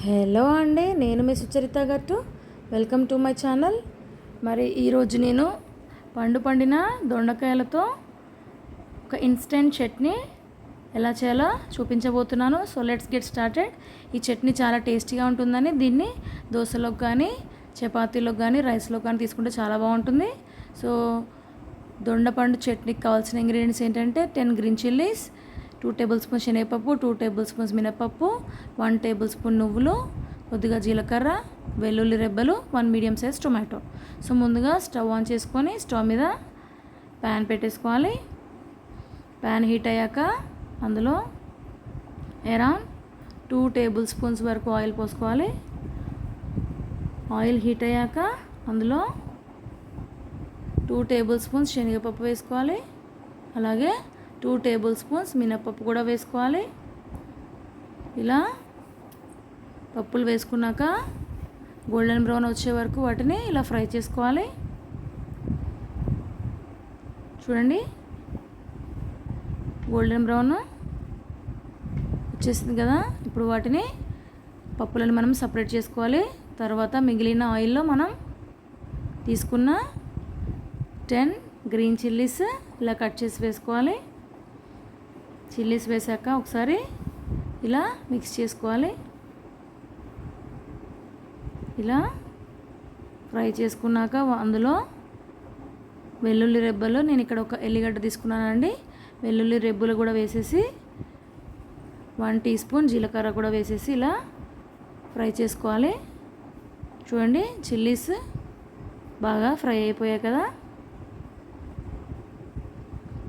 Hello అండి, నేను మీ సుచరిత గట్టు. Welcome to my channel. మరి ఈరోజు నేను పండిన దొండకాయలతో ఒక ఇన్స్టెంట్ చట్నీ ఎలా చేయాలో చూపించబోతున్నాను. So let's get started. ఈ చట్నీ చాలా టేస్టీగా ఉంటుందని దీన్ని దోశలోకి కానీ చపాతీలోకి కానీ రైస్లోకి కానీ తీసుకుంటే చాలా బాగుంటుంది. సో దొండపండు చట్నీకి కావాల్సిన ఇంగ్రీడియంట్స్ ఏంటంటే 10 గ్రీన్ చిల్లీస్, 2 టేబుల్ స్పూన్స్ శనగపప్పు, 2 టేబుల్ స్పూన్స్ మినపప్పు, 1 టేబుల్ స్పూన్ నువ్వులు, కొద్దిగా జీలకర్ర, వెల్లుల్లి రెబ్బలు, 1 మీడియం సైజ్ టొమాటో. సో ముందుగా స్టవ్ ఆన్ చేసుకొని స్టవ్ మీద ప్యాన్ పెట్టేసుకోవాలి. ప్యాన్ హీట్ అయ్యాక అందులో అరౌండ్ 2 టేబుల్ స్పూన్స్ వరకు ఆయిల్ పోసుకోవాలి. ఆయిల్ హీట్ అయ్యాక అందులో 2 టేబుల్ స్పూన్స్ శనగపప్పు వేసుకోవాలి. అలాగే 2 టేబుల్ స్పూన్స్ మినపప్పు కూడా వేసుకోవాలి. ఇలా పప్పులు వేసుకున్నాక గోల్డెన్ బ్రౌన్ వచ్చే వరకు వాటిని ఇలా ఫ్రై చేసుకోవాలి. చూడండి, గోల్డెన్ బ్రౌన్ వచ్చేసింది కదా. ఇప్పుడు వాటిని పప్పులను మనం సపరేట్ చేసుకోవాలి. తర్వాత మిగిలిన ఆయిల్లో మనం తీసుకున్న 10 గ్రీన్ చిల్లీస్ ఇలా కట్ చేసి వేసుకోవాలి. చిల్లీస్ వేసాక ఒకసారి ఇలా మిక్స్ చేసుకోవాలి. ఇలా ఫ్రై చేసుకున్నాక అందులో వెల్లుల్లి రెబ్బలు, నేను ఇక్కడ ఒక ఎల్లిగడ్డ తీసుకున్నానండి, వెల్లుల్లి రెబ్బలు కూడా వేసేసి 1 టీ స్పూన్ జీలకర్ర కూడా వేసేసి ఇలా ఫ్రై చేసుకోవాలి. చూడండి, చిల్లీస్ బాగా ఫ్రై అయిపోయాయి కదా.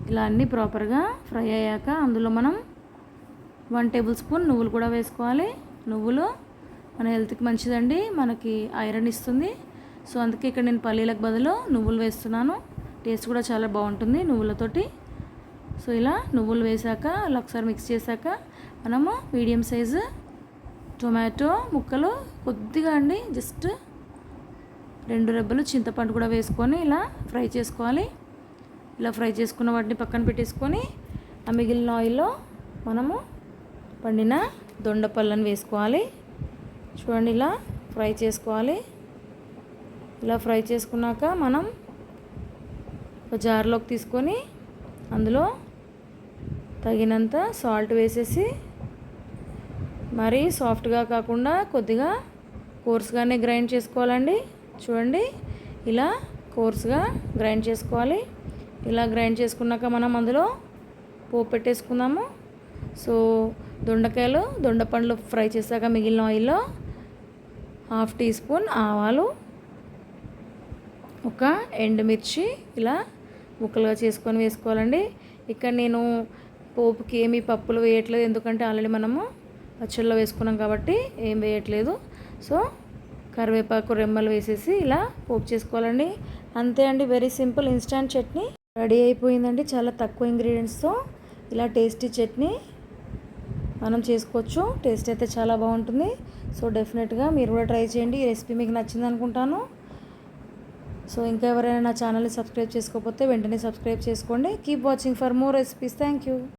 ఇలా అన్నీ ప్రాపర్గా ఫ్రై అయ్యాక అందులో మనం 1 టేబుల్ స్పూన్ నువ్వులు కూడా వేసుకోవాలి. నువ్వులు మన హెల్త్కి మంచిదండి, మనకి ఐరన్ ఇస్తుంది. సో అందుకే ఇక్కడ నేను పల్లీలకు బదులు నువ్వులు వేస్తున్నాను. టేస్ట్ కూడా చాలా బాగుంటుంది నువ్వులతోటి. సో ఇలా నువ్వులు వేసాక అలా ఒకసారి మిక్స్ చేశాక మనము మీడియం సైజు టొమాటో ముక్కలు కొద్దిగా అండి, జస్ట్ 2 రెబ్బలు చింతపండు కూడా వేసుకొని ఇలా ఫ్రై చేసుకోవాలి. ఇలా ఫ్రై చేసుకున్న వాటిని పక్కన పెట్టేసుకొని ఆ మిగిలిన ఆయిల్లో మనము పండిన దొండపళ్ళను వేసుకోవాలి. చూడండి, ఇలా ఫ్రై చేసుకోవాలి. ఇలా ఫ్రై చేసుకున్నాక మనం ఒక జార్లోకి తీసుకొని అందులో తగినంత సాల్ట్ వేసేసి, మరీ సాఫ్ట్గా కాకుండా కొద్దిగా కోర్స్గానే గ్రైండ్ చేసుకోవాలండి. చూడండి, ఇలా కోర్స్గా గ్రైండ్ చేసుకోవాలి. ఇలా గ్రైండ్ చేసుకున్నాక మనం అందులో పోపు పెట్టేసుకుందాము. సో దొండపండ్లు ఫ్రై చేశాక మిగిలిన ఆయిల్లో 1/2 టీ స్పూన్ ఆవాలు, ఒక ఎండుమిర్చి ఇలా ముక్కలుగా చేసుకొని వేసుకోవాలండి. ఇక్కడ నేను పోపుకి ఏమీ పప్పులు వేయట్లేదు, ఎందుకంటే ఆల్రెడీ మనము పచ్చళ్ళలో వేసుకున్నాం కాబట్టి ఏం వేయట్లేదు. సో కరివేపాకు రెమ్మలు వేసేసి ఇలా పోపు చేసుకోవాలండి. అంతే అండి, very simple instant chutney ready అయిపోయిందండి. చాలా తక్కువ ఇంగ్రీడియంట్స్తో ఇలా టేస్టీ చట్నీ మనం చేసుకోవచ్చు. టేస్ట్ అయితే చాలా బాగుంటుంది. సో డెఫినెట్గా మీరు కూడా ట్రై చేయండి. ఈ రెసిపీ మీకు నచ్చింది అనుకుంటాను. సో ఇంకా ఎవరైనా నా ఛానల్ని సబ్స్క్రైబ్ చేసుకోకపోతే వెంటనే సబ్స్క్రైబ్ చేసుకోండి. Keep watching for more recipes. Thank you.